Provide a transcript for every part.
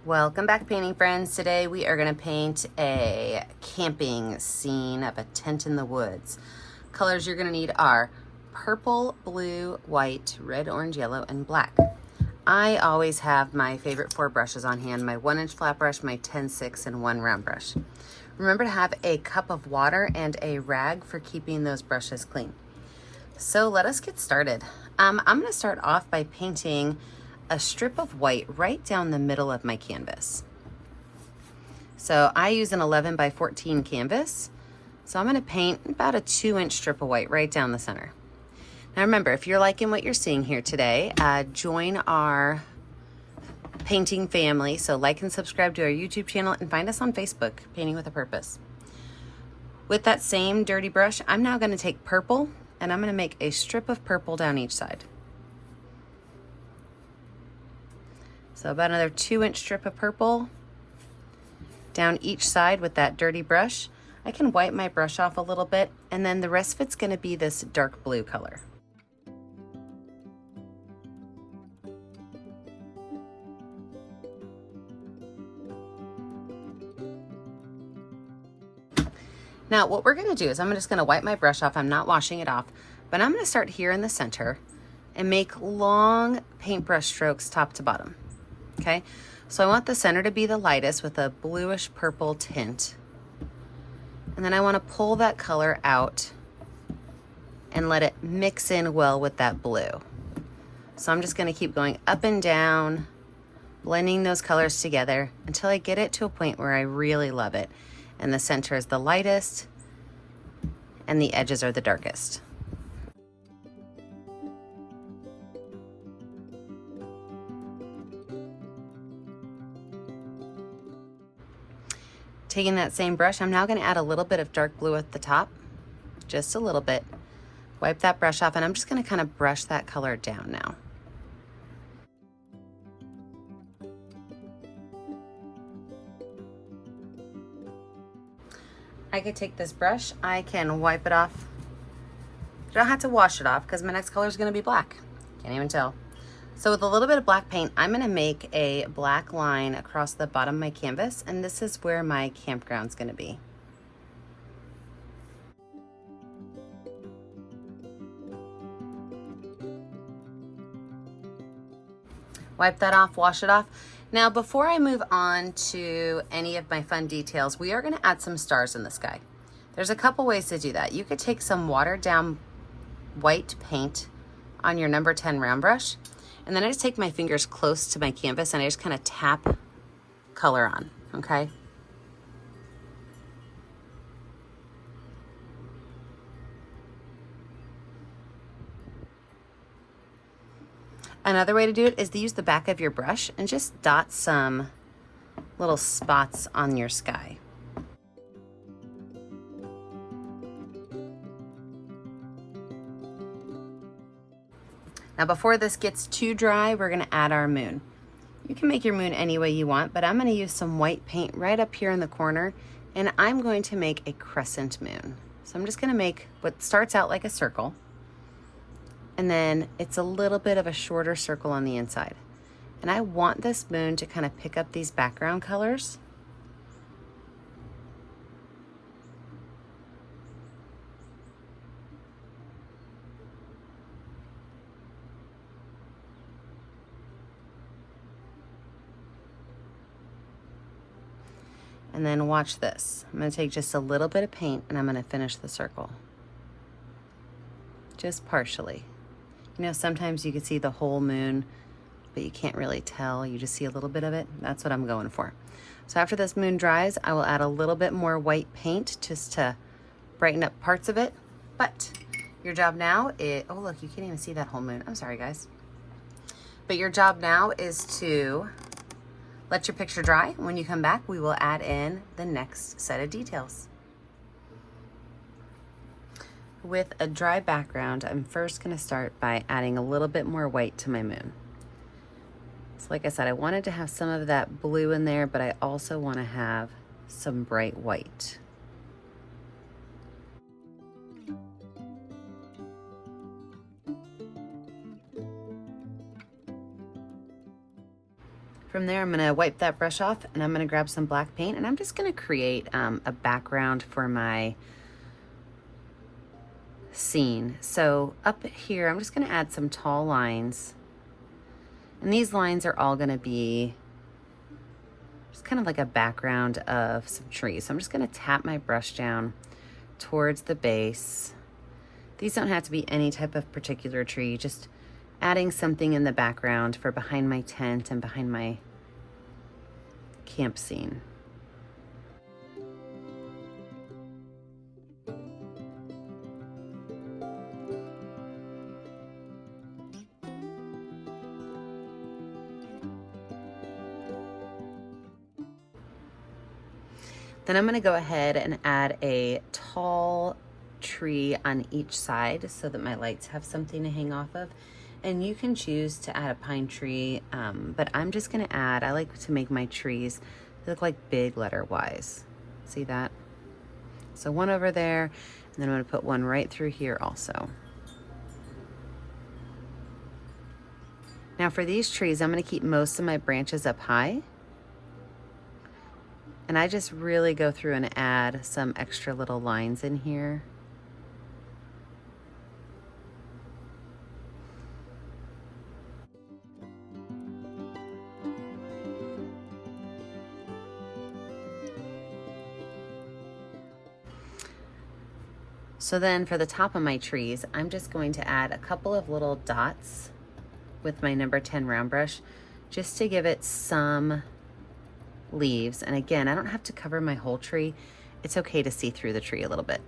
Welcome back, painting friends. Today we are going to paint a camping scene of a tent in the woods. Colors you're going to need are purple, blue, white, red, orange, yellow, and black. I always have my favorite 4 brushes on hand, my 1-inch flat brush, my 10-6, and 1 round brush. Remember to have a cup of water and a rag for keeping those brushes clean. So let us get started. I'm going to start off by painting a strip of white right down the middle of my canvas. So I use an 11 by 14 canvas. So I'm going to paint about a 2-inch strip of white right down the center. Now remember, if you're liking what you're seeing here today, join our painting family. So like and subscribe to our YouTube channel and find us on Facebook, Painting with a Purpose. With that same dirty brush, I'm now going to take purple and I'm going to make a strip of purple down each side. So about another 2-inch strip of purple down each side with that dirty brush. I can wipe my brush off a little bit, and then the rest of it's going to be this dark blue color. Now what we're going to do is I'm just going to wipe my brush off. I'm not washing it off, but I'm going to start here in the center and make long paintbrush strokes top to bottom. Okay, so I want the center to be the lightest with a bluish purple tint. And then I want to pull that color out and let it mix in well with that blue. So I'm just going to keep going up and down, blending those colors together until I get it to a point where I really love it. And the center is the lightest and the edges are the darkest. Taking that same brush, I'm now going to add a little bit of dark blue at the top, just a little bit. Wipe that brush off, and I'm just going to kind of brush that color down now. I could take this brush, I can wipe it off. You don't have to wash it off because my next color is going to be black. Can't even tell. So with a little bit of black paint, I'm going to make a black line across the bottom of my canvas, and this is where my campground's going to be. Wipe that off, wash it off. Now before I move on to any of my fun details, we are going to add some stars in the sky. There's a couple ways to do that. You could take some watered down white paint on your number 10 round brush, and then I just take my fingers close to my canvas and I just kind of tap color on, okay? Another way to do it is to use the back of your brush and just dot some little spots on your sky. Now before this gets too dry, we're going to add our moon. You can make your moon any way you want, but I'm going to use some white paint right up here in the corner, and I'm going to make a crescent moon. So I'm just going to make what starts out like a circle, and then it's a little bit of a shorter circle on the inside. And I want this moon to kind of pick up these background colors. And then watch this. I'm going to take just a little bit of paint and I'm going to finish the circle. Just partially. You know, sometimes you can see the whole moon, but you can't really tell. You just see a little bit of it. That's what I'm going for. So after this moon dries, I will add a little bit more white paint just to brighten up parts of it. But your job now is, oh look, you can't even see that whole moon. I'm sorry guys. But your job now is to let your picture dry. When you come back, we will add in the next set of details. With a dry background, I'm first going to start by adding a little bit more white to my moon. So like I said, I wanted to have some of that blue in there, but I also want to have some bright white. From there, I'm gonna wipe that brush off and I'm gonna grab some black paint and I'm just gonna create a background for my scene. So up here, I'm just gonna add some tall lines. And these lines are all gonna be just kind of like a background of some trees. So I'm just gonna tap my brush down towards the base. These don't have to be any type of particular tree, just adding something in the background for behind my tent and behind my camp scene. Then I'm gonna go ahead and add a tall tree on each side so that my lights have something to hang off of. And you can choose to add a pine tree, but I'm just gonna add, I like to make my trees look like big letter Ys. See that? So one over there, and then I'm gonna put one right through here also. Now for these trees, I'm gonna keep most of my branches up high. And I just really go through and add some extra little lines in here. So then for the top of my trees, I'm just going to add a couple of little dots with my number 10 round brush just to give it some leaves. And again, I don't have to cover my whole tree. It's okay to see through the tree a little bit.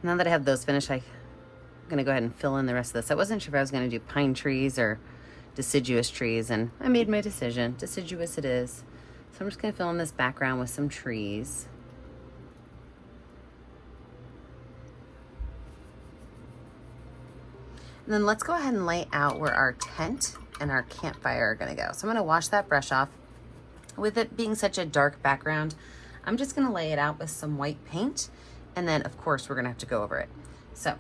Now that I have those finished, I'm gonna go ahead and fill in the rest of this. I wasn't sure if I was gonna do pine trees or deciduous trees, and I made my decision. Deciduous it is. So I'm just gonna fill in this background with some trees. And then let's go ahead and lay out where our tent and our campfire are gonna go. So I'm gonna wash that brush off. With it being such a dark background, I'm just gonna lay it out with some white paint. And then of course we're gonna have to go over it. So a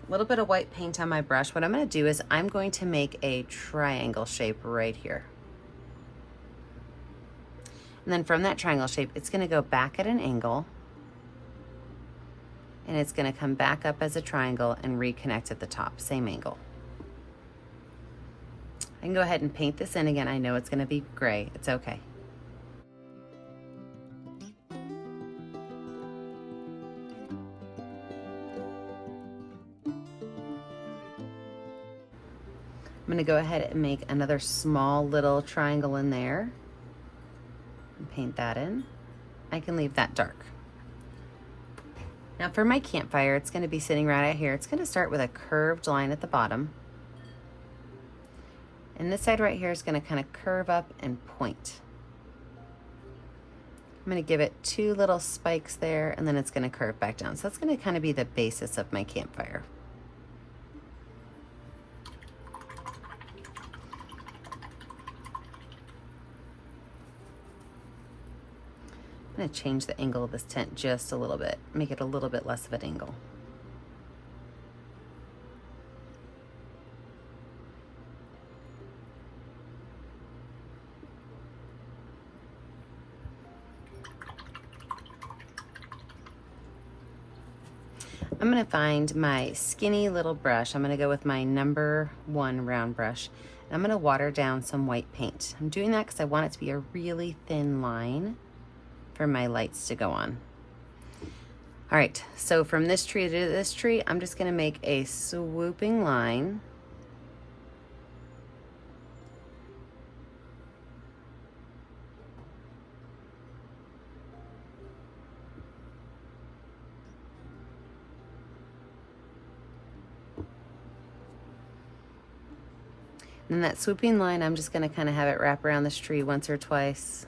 little bit of white paint on my brush. What I'm gonna do is I'm going to make a triangle shape right here. And then from that triangle shape, it's gonna go back at an angle and it's gonna come back up as a triangle and reconnect at the top, same angle. I can go ahead and paint this in again. I know it's gonna be gray, it's okay. I'm gonna go ahead and make another small little triangle in there and paint that in. I can leave that dark. Now for my campfire, it's gonna be sitting right out here. It's gonna start with a curved line at the bottom. And this side right here is gonna kind of curve up and point. I'm gonna give it 2 little spikes there and then it's gonna curve back down. So that's gonna kind of be the basis of my campfire. I'm gonna change the angle of this tent just a little bit, make it a little bit less of an angle. I'm gonna find my skinny little brush. I'm gonna go with my number 1 round brush. And I'm gonna water down some white paint. I'm doing that because I want it to be a really thin line for my lights to go on. All right, so from this tree to this tree, I'm just gonna make a swooping line. And that swooping line, I'm just gonna kind of have it wrap around this tree once or twice.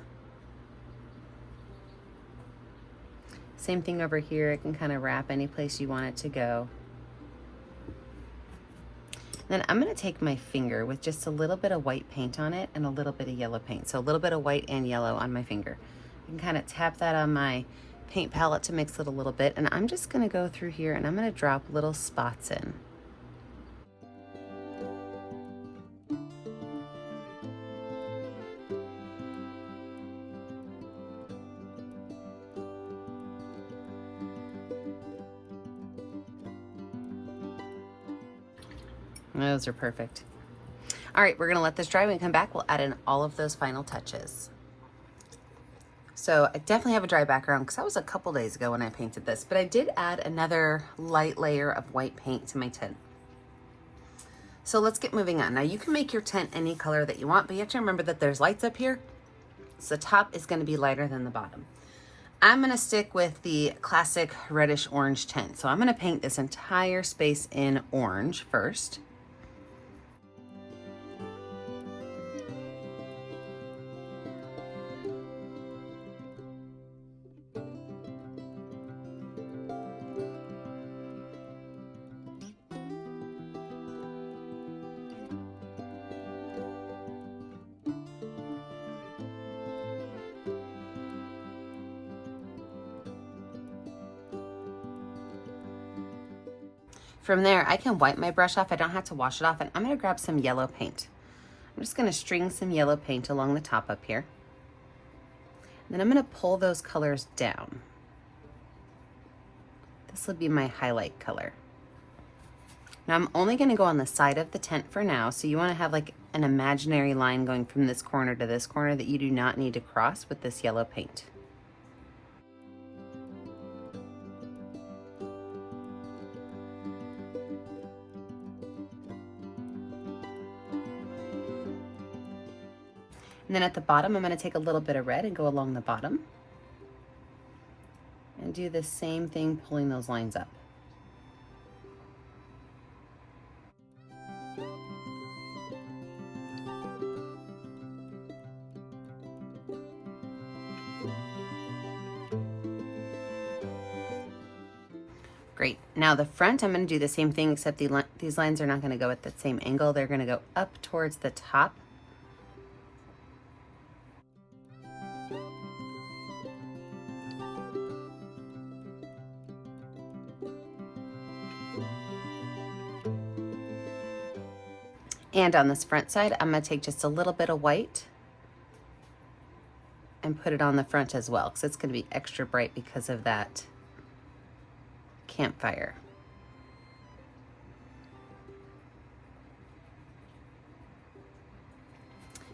Same thing over here. It can kind of wrap any place you want it to go. Then I'm going to take my finger with just a little bit of white paint on it and a little bit of yellow paint. So a little bit of white and yellow on my finger. You can kind of tap that on my paint palette to mix it a little bit. And I'm just going to go through here and I'm going to drop little spots in. Those are perfect. All right, we're gonna let this dry. When we come back, we'll add in all of those final touches. So I definitely have a dry background because that was a couple days ago when I painted this, but I did add another light layer of white paint to my tint. So let's get moving on. Now you can make your tint any color that you want, but you have to remember that there's lights up here. So the top is gonna be lighter than the bottom. I'm gonna stick with the classic reddish orange tint. So I'm gonna paint this entire space in orange first. From there, I can wipe my brush off. I don't have to wash it off, and I'm gonna grab some yellow paint. I'm just gonna string some yellow paint along the top up here. And then I'm gonna pull those colors down. This will be my highlight color. Now I'm only gonna go on the side of the tent for now, so you wanna have like an imaginary line going from this corner to this corner that you do not need to cross with this yellow paint. And then at the bottom, I'm going to take a little bit of red and go along the bottom. And do the same thing, pulling those lines up. Great. Now the front, I'm going to do the same thing, except these lines are not going to go at the same angle. They're going to go up towards the top. And on this front side, I'm going to take just a little bit of white and put it on the front as well, because it's going to be extra bright because of that campfire.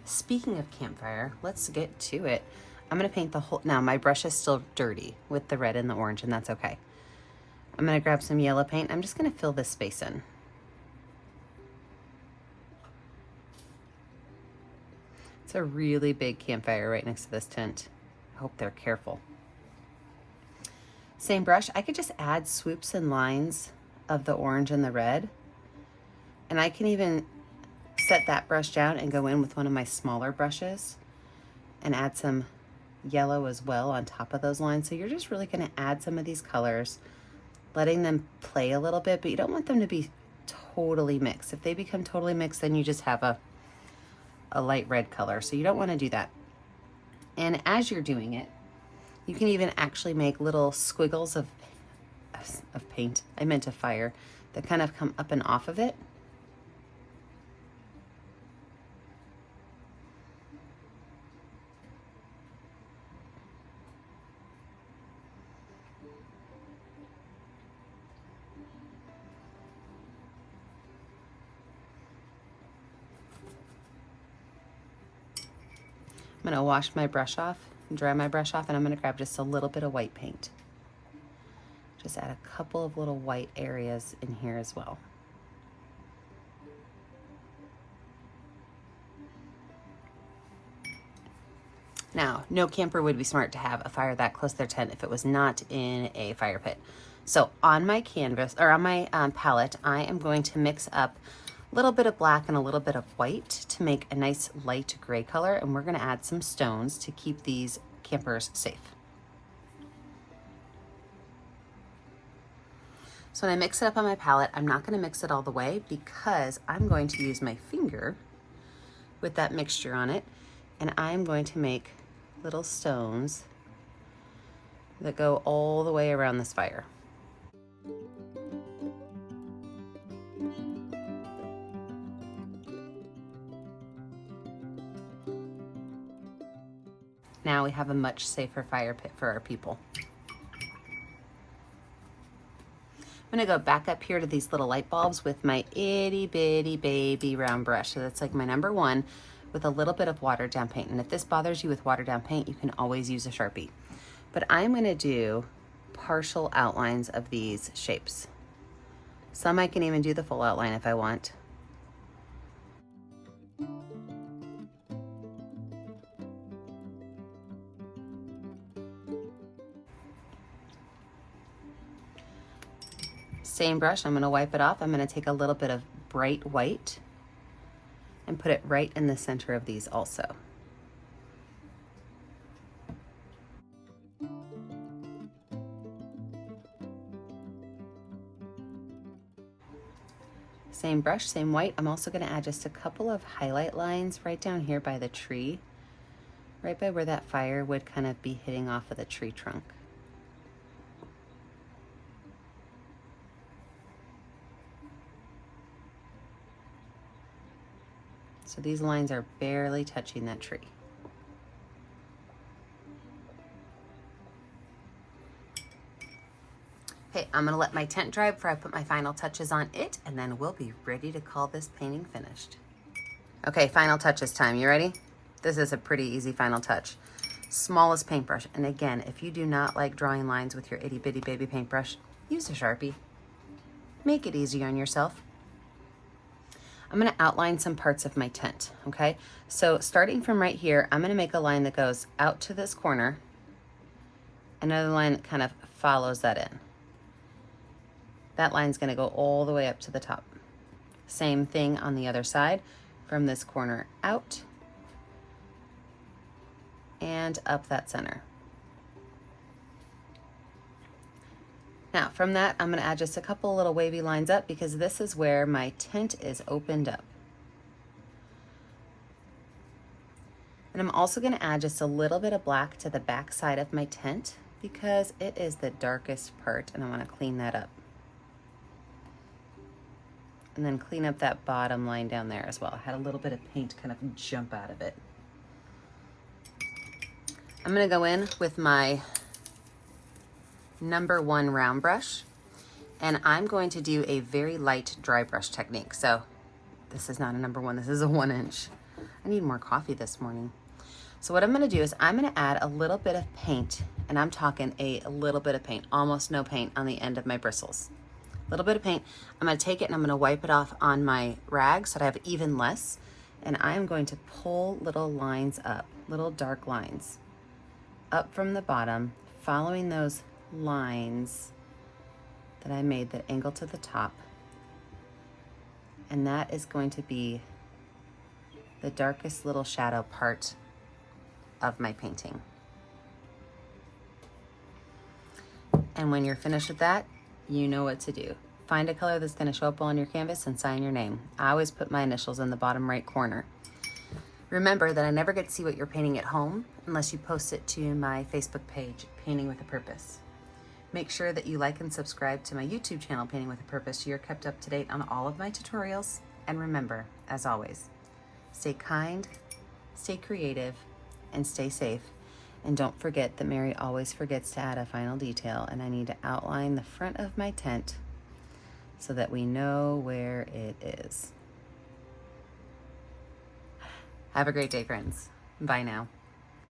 Speaking of campfire, let's get to it. I'm going to paint the whole, now my brush is still dirty with the red and the orange, and that's okay. I'm going to grab some yellow paint. I'm just going to fill this space in. It's a really big campfire right next to this tent. I hope they're careful. Same brush, I could just add swoops and lines of the orange and the red. And I can even set that brush down and go in with one of my smaller brushes and add some yellow as well on top of those lines. So you're just really gonna add some of these colors, letting them play a little bit, but you don't want them to be totally mixed. If they become totally mixed, then you just have a light red color. So you don't wanna do that. And as you're doing it, you can even actually make little squiggles of paint, I meant of fire, that kind of come up and off of it. I'm gonna wash my brush off, dry my brush off, and I'm gonna grab just a little bit of white paint. Just add a couple of little white areas in here as well. Now, no camper would be smart to have a fire that close to their tent if it was not in a fire pit. So on my canvas, or on my palette, I am going to mix up a little bit of black and a little bit of white to make a nice light gray color, and we're gonna add some stones to keep these campers safe. So when I mix it up on my palette, I'm not gonna mix it all the way because I'm going to use my finger with that mixture on it, and I'm going to make little stones that go all the way around this fire. Now we have a much safer fire pit for our people. I'm gonna go back up here to these little light bulbs with my itty bitty baby round brush. So that's like my number one, with a little bit of watered down paint. And if this bothers you with watered down paint, you can always use a Sharpie. But I'm gonna do partial outlines of these shapes. Some I can even do the full outline if I want. Same brush, I'm gonna wipe it off. I'm gonna take a little bit of bright white and put it right in the center of these also. Same brush, same white. I'm also gonna add just a couple of highlight lines right down here by the tree, right by where that fire would kind of be hitting off of the tree trunk. So these lines are barely touching that tree. Okay, I'm gonna let my tent dry before I put my final touches on it, and then we'll be ready to call this painting finished. Okay, final touches time. You ready? This is a pretty easy final touch. Smallest paintbrush. And again, if you do not like drawing lines with your itty bitty baby paintbrush, use a Sharpie. Make it easy on yourself. I'm gonna outline some parts of my tent, okay? So starting from right here, I'm gonna make a line that goes out to this corner, another line that kind of follows that in. That line's gonna go all the way up to the top. Same thing on the other side, from this corner out and up that center. Now from that, I'm gonna add just a couple little wavy lines up because this is where my tent is opened up. And I'm also gonna add just a little bit of black to the back side of my tent because it is the darkest part and I wanna clean that up. And then clean up that bottom line down there as well. I had a little bit of paint kind of jump out of it. I'm gonna go in with my number one round brush, and I'm going to do a very light dry brush technique. So this is not a number one, this is a 1 inch. I need more coffee this morning. So what I'm gonna do is I'm gonna add a little bit of paint, and I'm talking a little bit of paint, almost no paint on the end of my bristles. A little bit of paint. I'm gonna take it and I'm gonna wipe it off on my rag so that I have even less. And I'm going to pull little lines up, little dark lines up from the bottom, following those lines that I made that angle to the top. And that is going to be the darkest little shadow part of my painting. And when you're finished with that, you know what to do. Find a color that's going to show up on your canvas and sign your name. I always put my initials in the bottom right corner. Remember that I never get to see what you're painting at home unless you post it to my Facebook page, Painting with a Purpose. Make sure that you like and subscribe to my YouTube channel, Painting with a Purpose, so you're kept up to date on all of my tutorials. And remember, as always, stay kind, stay creative, and stay safe. And don't forget that Mary always forgets to add a final detail, and I need to outline the front of my tent so that we know where it is. Have a great day, friends. Bye now.